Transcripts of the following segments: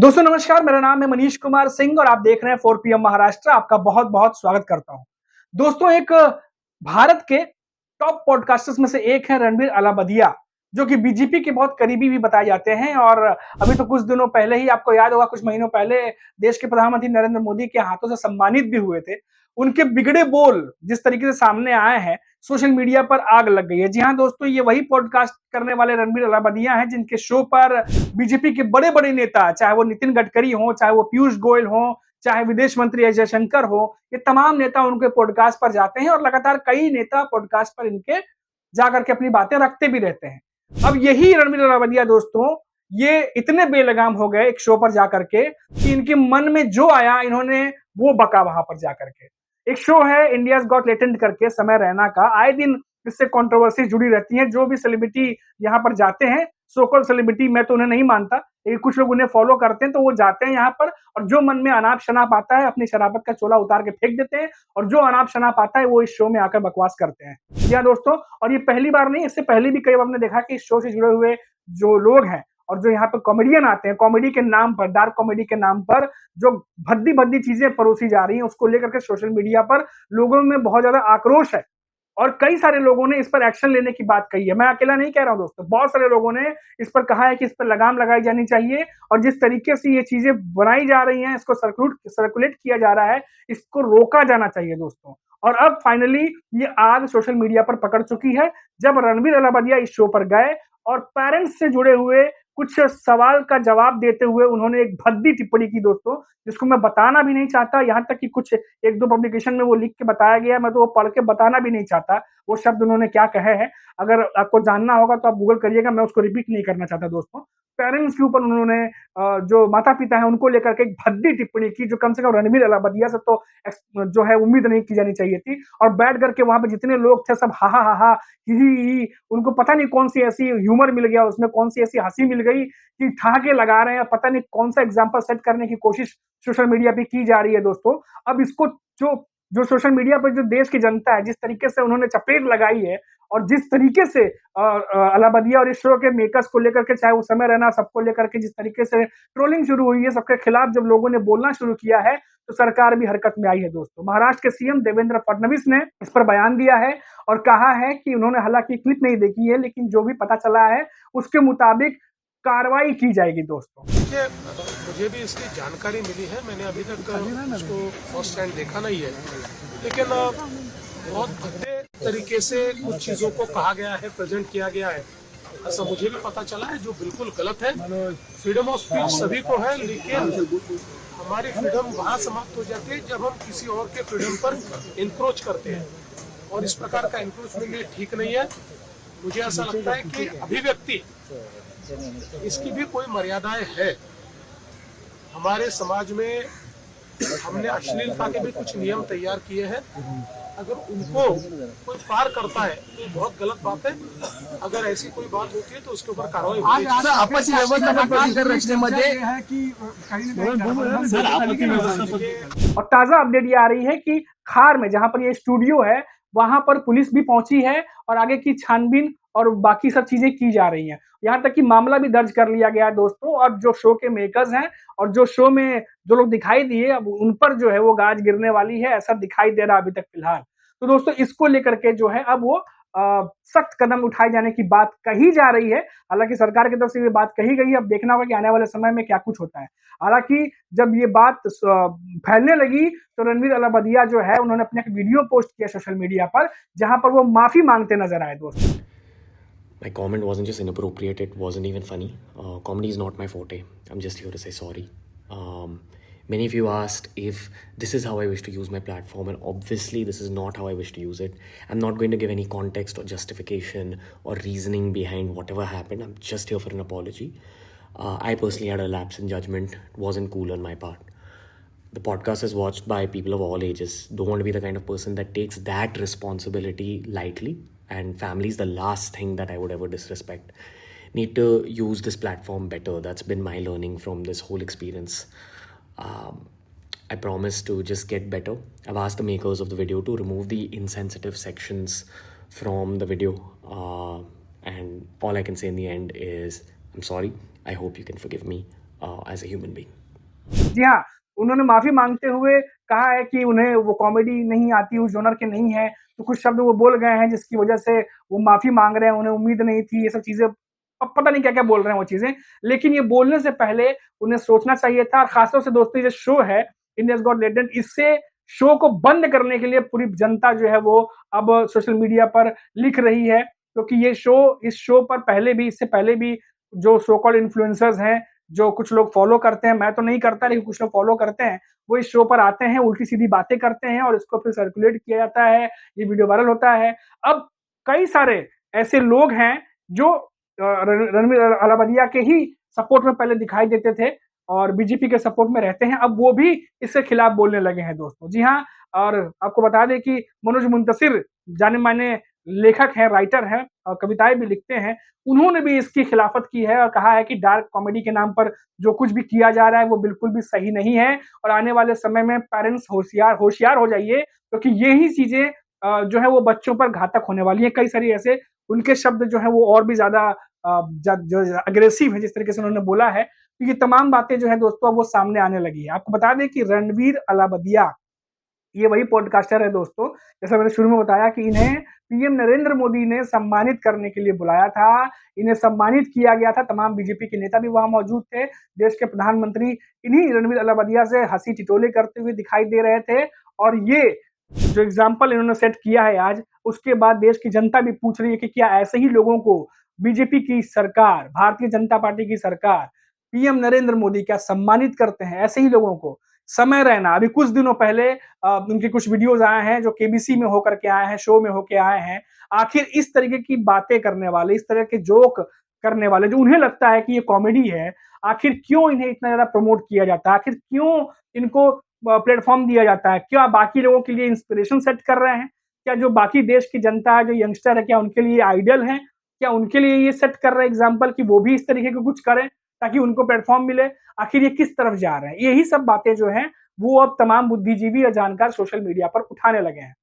दोस्तों नमस्कार, मेरा नाम है मनीष कुमार सिंह और आप देख रहे हैं 4 पीएम महाराष्ट्र। आपका बहुत-बहुत स्वागत करता हूं। दोस्तों एक भारत के टॉप पॉडकास्टर्स में से एक है रणबीर अलाबदिया, जो कि बीजेपी के बहुत करीबी भी बताए जाते हैं और अभी तो कुछ दिनों पहले ही आपको याद होगा, कुछ महीनों पहले देश के प्रधानमंत्री नरेंद्र मोदी के हाथों से सम्मानित भी हुए थे। उनके बिगड़े बोल जिस तरीके से सामने आए हैं, सोशल मीडिया पर आग लग गई है। जी हाँ दोस्तों, ये वही पॉडकास्ट करने वाले रणबीर अलाबदिया हैं जिनके शो पर बीजेपी के बड़े-बड़े नेता, चाहे वो नितिन गडकरी हों, चाहे वो पीयूष गोयल हों, चाहे विदेश मंत्री एस जयशंकर हो, ये तमाम नेता उनके पॉडकास्ट पर जाते हैं और लगातार कई नेता पॉडकास्ट पर इनके जाकर के अपनी बातें रखते भी रहते हैं। अब यही रणबीर अलाबदिया दोस्तों, ये इतने बेलगाम हो गए एक शो पर जाकर के कि इनके मन में जो आया इन्होंने वो बका वहां पर जाकर के। एक शो है इंडियाज गॉट टैलेंट करके समय रैना का, आए दिन इससे कंट्रोवर्सी जुड़ी रहती है। जो भी सेलिब्रिटी यहाँ पर जाते हैं, सो कॉल्ड सेलिब्रिटी, मैं तो उन्हें नहीं मानता, लेकिन कुछ लोग उन्हें फॉलो करते हैं, तो वो जाते हैं यहाँ पर और जो मन में अनाप शनाप आता है अपनी शराबत का चोला उतार के फेंक देते हैं और जो अनाप शनाप आता है वो इस शो में आकर बकवास करते हैं। जी हाँ दोस्तों, और ये पहली बार नहीं, इससे पहले भी कई बार हमने देखा कि इस शो से जुड़े हुए जो लोग हैं और जो यहाँ पर कॉमेडियन आते हैं, कॉमेडी के नाम पर, डार्क कॉमेडी के नाम पर जो भद्दी-भद्दी चीजें परोसी जा रही हैं, उसको लेकर के सोशल मीडिया पर लोगों में बहुत ज्यादा आक्रोश है और कई सारे लोगों ने इस पर एक्शन लेने की बात कही है। मैं अकेला नहीं कह रहा हूं दोस्तों, बहुत सारे लोगों ने इस पर कहा है कि इस पर लगाम लगाई जानी चाहिए और जिस तरीके से ये चीजें बनाई जा रही हैं, इसको सर्कुलेट किया जा रहा है, इसको रोका जाना चाहिए दोस्तों। और अब फाइनली ये आग सोशल मीडिया पर पकड़ चुकी है जब रणबीर अलाबदिया इस शो पर गए और पेरेंट्स से जुड़े हुए कुछ सवाल का जवाब देते हुए उन्होंने एक भद्दी टिप्पणी की दोस्तों, जिसको मैं बताना भी नहीं चाहता। यहाँ तक कि कुछ 1-2 पब्लिकेशन में वो लिख के बताया गया, मैं तो वो पढ़ के बताना भी नहीं चाहता वो शब्द उन्होंने क्या कहे हैं। अगर आपको जानना होगा तो आप गूगल करिएगा, मैं उसको रिपीट नहीं करना चाहता दोस्तों। पेरेंट्स के ऊपर उन्होंने जो माता-पिता हैं उनको लेकर के एक भद्दी टिप्पणी की, जो कम से कम रणबीर अलाबदिया से तो जो है उम्मीद नहीं की जानी चाहिए थी। और बैठ करके वहां पे जितने लोग थे सब हा हा हा हा, ही ही, उनको पता नहीं कौन सी ऐसी ह्यूमर मिल गया, उसमें कौन सी ऐसी हंसी मिल गई कि ठहाके लगा रहे हैं। पता नहीं कौन सा एग्जाम्पल सेट करने की कोशिश सोशल मीडिया पे की जा रही है दोस्तों। अब इसको जो जो सोशल मीडिया पर जो देश की जनता है, जिस तरीके से उन्होंने चपेट लगाई है और जिस तरीके से अलाबदिया और इस शो के मेकर्स को लेकर के, चाहे वो समय रहना, सबको लेकर के जिस तरीके से ट्रोलिंग शुरू हुई है, सबके खिलाफ जब लोगों ने बोलना शुरू किया है, तो सरकार भी हरकत में आई है दोस्तों। महाराष्ट्र के सीएम देवेंद्र फडणवीस ने इस पर बयान दिया है और कहा है कि उन्होंने हालांकि क्लिप नहीं देखी है, लेकिन जो भी पता चला है उसके मुताबिक कार्रवाई की जाएगी दोस्तों। देखिए, मुझे भी इसकी जानकारी मिली है, मैंने अभी तक उसको फर्स्ट हैंड देखा नहीं है, लेकिन बहुत भद्दे तरीके से कुछ चीजों को कहा गया है, प्रेजेंट किया गया है, ऐसा मुझे भी पता चला है, जो बिल्कुल गलत है। फ्रीडम ऑफ स्पीच सभी को है, लेकिन हमारी फ्रीडम वहाँ समाप्त हो जाती है जब हम किसी और के फ्रीडम पर इंक्रोच करते हैं, और इस प्रकार का इंक्रोच मेरे लिए ठीक नहीं है। मुझे ऐसा लगता है कि अभिव्यक्ति, इसकी भी कोई मर्यादाएं है। हमारे समाज में हमने अश्लीलता के भी कुछ नियम तैयार किए हैं, अगर उनको कोई पार करता है तो बहुत गलत बात है। अगर ऐसी कोई बात होती है तो उसके ऊपर कार्रवाई होती है। और ताजा अपडेट ये आ रही है कि खार में, जहां पर ये स्टूडियो है, वहां पर पुलिस भी पहुंची है और आगे की छानबीन और बाकी सब चीजें की जा रही हैं। यहाँ तक कि मामला भी दर्ज कर लिया गया है दोस्तों। और जो शो के मेकर्स हैं और जो शो में जो लोग दिखाई दिए, अब उन पर जो है वो गाज गिरने वाली है, ऐसा दिखाई दे रहा है अभी तक फिलहाल। तो दोस्तों इसको लेकर के जो है अब वो सख्त कदम उठाए जाने की बात कही जा रही है। हालांकि सरकार की तरफ से ये बात कही गई है, अब देखना होगा कि आने वाले समय में क्या कुछ होता है। हालांकि जब ये बात फैलने लगी तो रणबीर अलाबदिया जो है उन्होंने अपने एक वीडियो पोस्ट किया सोशल मीडिया पर, जहां पर वो माफी मांगते नजर आए दोस्तों। My comment wasn't just inappropriate, it wasn't even funny. Comedy is not my forte. I'm just here to say sorry. Many of you asked if this is how I wish to use my platform, and obviously this is not how I wish to use it. I'm not going to give any context or justification or reasoning behind whatever happened. I'm just here for an apology. I personally had a lapse in judgment. It wasn't cool on my part. The podcast is watched by people of all ages. Don't want to be the kind of person that takes that responsibility lightly. And family is the last thing that I would ever disrespect. Need to use this platform better. That's been my learning from this whole experience. I promise to just get better. I've asked the makers of the video to remove the insensitive sections from the video. And all I can say in the end is, I'm sorry. I hope you can forgive me. as a human being. जी हाँ, उन्होंने माफ़ी माँगते हुए कहा है कि उन्हें वो कॉमेडी नहीं आती, उस जॉनर के नहीं हैं, तो कुछ शब्द वो बोल गए हैं जिसकी वजह से वो माफ़ी माँग रहे हैं, उन्हें उम्मीद नहीं थी, ये सब चीज़ें अब पता नहीं क्या-क्या बोल रहे हैं वो चीज़ें। लेकिन ये बोलने से पहले उन्हें सोचना चाहिए था और ख़ासतौर से दोस्तों ये जो शो है, इंडियाज़ गॉट टैलेंट, इससे शो को बंद करने के लिए पूरी जनता जो है वो अब सोशल मीडिया पर लिख रही है, क्योंकि इस शो पर पहले भी इससे पहले भी जो सो कॉल्ड इन्फ्लुएंसर्स हैं, जो कुछ लोग फॉलो करते हैं, मैं तो नहीं करता लेकिन कुछ लोग फॉलो करते हैं, वो इस शो पर आते हैं, उल्टी-सीधी बातें करते हैं और इसको फिर सर्कुलेट किया जाता है, ये वीडियो वायरल होता है। अब कई सारे ऐसे लोग हैं जो रणवीर अलाहाबादिया के ही सपोर्ट में पहले दिखाई देते थे और बीजेपी के सपोर्ट में रहते हैं, अब वो भी इसके खिलाफ बोलने लगे हैं दोस्तों। जी हाँ, और आपको बता दें कि मनोज मुंतशिर जाने-माने लेखक हैं, राइटर हैं और कविताएँ भी लिखते हैं, उन्होंने भी इसकी खिलाफत की है और कहा है कि डार्क कॉमेडी के नाम पर जो कुछ भी किया जा रहा है वो बिल्कुल भी सही नहीं है और आने वाले समय में पेरेंट्स होशियार हो जाइए, क्योंकि यही चीज़ें जो है वो बच्चों पर घातक होने वाली हैं। कई सारी ऐसे उनके शब्द जो हैं वो और भी ज़्यादा जो अग्रेसिव है, जिस तरीके से उन्होंने बोला है, तो ये तमाम बातें जो है दोस्तों अब वो सामने आने लगी है। आपको बता दें कि रणवीर अलाहाबादिया ये वही पॉडकास्टर है दोस्तों, जैसा मैंने शुरू में बताया कि इन्हें पीएम नरेंद्र मोदी ने सम्मानित करने के लिए बुलाया था, इन्हें सम्मानित किया गया था, तमाम बीजेपी के नेता भी वहाँ मौजूद थे, देश के प्रधानमंत्री इन्हीं रणवीर अलाहाबादिया से हँसी-ठिठोले करते हुए दिखाई दे रहे थे और ये जो एग्ज़ाम्पल इन्होंने सेट किया है आज, उसके बाद देश की जनता भी पूछ रही है कि क्या ऐसे ही लोगों को बीजेपी की सरकार, भारतीय जनता पार्टी की सरकार, पीएम नरेंद्र मोदी क्या सम्मानित करते हैं ऐसे ही लोगों को? समय रैना, अभी कुछ दिनों पहले उनके कुछ वीडियोज़ आए हैं जो केबीसी में होकर के आए हैं, शो में होके आए हैं। आखिर इस तरीके की बातें करने वाले, इस तरह के जोक करने वाले, जो उन्हें लगता है कि ये कॉमेडी है, आखिर क्यों इन्हें इतना ज़्यादा प्रमोट किया जाता है? आखिर क्यों इनको प्लेटफ़ॉर्म दिया जाता है? क्या बाकी लोगों के लिए इंस्पिरेशन सेट कर रहे हैं? क्या जो बाकी देश की जनता है, जो यंगस्टर है, क्या उनके लिए आइडियल हैं? क्या उनके लिए ये सेट कर रहे हैं एग्ज़ाम्पल कि वो भी इस तरीके का कुछ करें, ताकि उनको प्लेटफ़ॉर्म मिले? आखिर ये किस तरफ जा रहे हैं? यही सब बातें जो हैं, वो अब तमाम बुद्धिजीवी और जानकार सोशल मीडिया पर उठाने लगे हैं।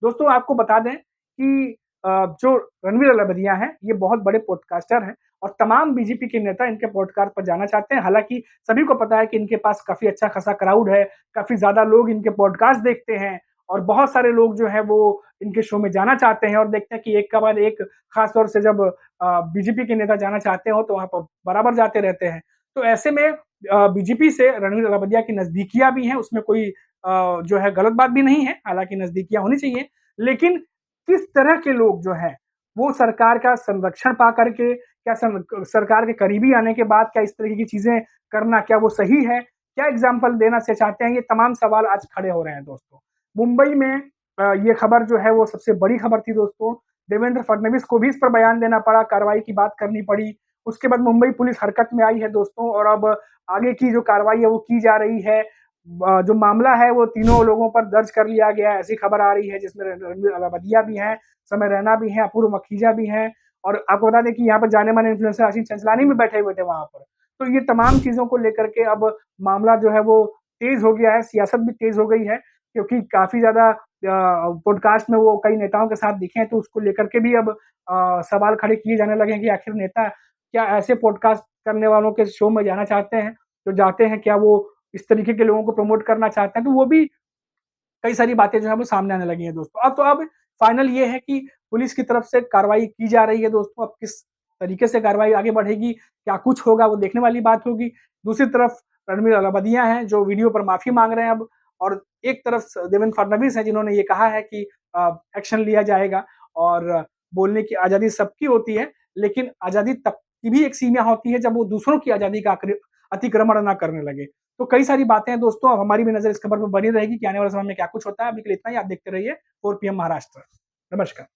दोस्तों आपको बता दें कि जो रणवीर अलाहाबादिया हैं, ये बहुत बड़े पॉडकास्टर हैं और तमाम बीजेपी के नेता इनके पॉडकास्ट पर जाना चाहते हैं। हालाँकि सभी को पता है कि इनके पास काफ़ी अच्छा खासा क्राउड है, काफ़ी ज़्यादा लोग इनके पॉडकास्ट देखते हैं और बहुत सारे लोग जो हैं वो इनके शो में जाना चाहते हैं और देखते हैं कि एक के बाद एक, ख़ास तौर से जब बीजेपी के नेता जाना चाहते हो तो वहाँ पर बराबर जाते रहते हैं। तो ऐसे में बीजेपी से रणवीर अलाहाबादिया की नज़दीकियाँ भी हैं, उसमें कोई जो है गलत बात भी नहीं है, हालाँकि नज़दीकियाँ होनी चाहिए। लेकिन किस तरह के लोग जो हैं, वो सरकार का संरक्षण पा कर के, क्या सरकार के करीबी आने के बाद क्या इस तरीके की चीज़ें करना, क्या वो सही है? क्या एग्ज़ाम्पल देना चाहते हैं? ये तमाम सवाल आज खड़े हो रहे हैं दोस्तों। मुंबई में ये खबर जो है वो सबसे बड़ी खबर थी दोस्तों। देवेंद्र फडणवीस को भी इस पर बयान देना पड़ा, कार्रवाई की बात करनी पड़ी। उसके बाद मुंबई पुलिस हरकत में आई है दोस्तों और अब आगे की जो कार्रवाई है वो की जा रही है। जो मामला है वो तीनों लोगों पर दर्ज कर लिया गया है, ऐसी खबर आ रही है जिसमें रणवीर अलाहाबादिया भी हैं, समय रैना भी हैं, अपूर्व मखीजा भी हैं और आपको बता दें कि यहाँ पर जाने-माने इन्फ्लुएंसर आशीष चंचलानी भी बैठे हुए थे वहाँ पर। तो ये तमाम चीज़ों को लेकर के अब मामला जो है वो तेज़ हो गया है, सियासत भी तेज़ हो गई है क्योंकि काफ़ी ज़्यादा पॉडकास्ट में वो कई नेताओं के साथ दिखे हैं, तो उसको लेकर के भी अब सवाल खड़े किए जाने लगे हैं कि आखिर नेता क्या ऐसे पॉडकास्ट करने वालों के शो में जाना चाहते हैं? जो जाते हैं, क्या वो इस तरीके के लोगों को प्रमोट करना चाहते हैं? तो वो भी कई सारी बातें जो है वो सामने आने लगी हैं दोस्तों। अब फाइनल ये है कि पुलिस की तरफ से कार्रवाई की जा रही है दोस्तों, अब किस तरीके से कार्रवाई आगे बढ़ेगी, क्या कुछ होगा वो देखने वाली बात होगी। दूसरी तरफ रणवीर अलाहाबादिया हैं जो वीडियो पर माफ़ी माँग रहे हैं अब और एक तरफ देवेंद्र फडणवीस हैं जिन्होंने ये कहा है कि एक्शन लिया जाएगा और बोलने की आज़ादी सबकी होती है, लेकिन आज़ादी तब की भी एक सीमा होती है जब वो दूसरों की आज़ादी का अतिक्रमण ना करने लगे। तो कई सारी बातें हैं दोस्तों, अब हमारी भी नज़र इस खबर पर बनी रहेगी कि आने वाले समय में क्या कुछ होता है। अभी के लिए इतना ही, आप देखते रहिए 4 पीएम महाराष्ट्र। नमस्कार।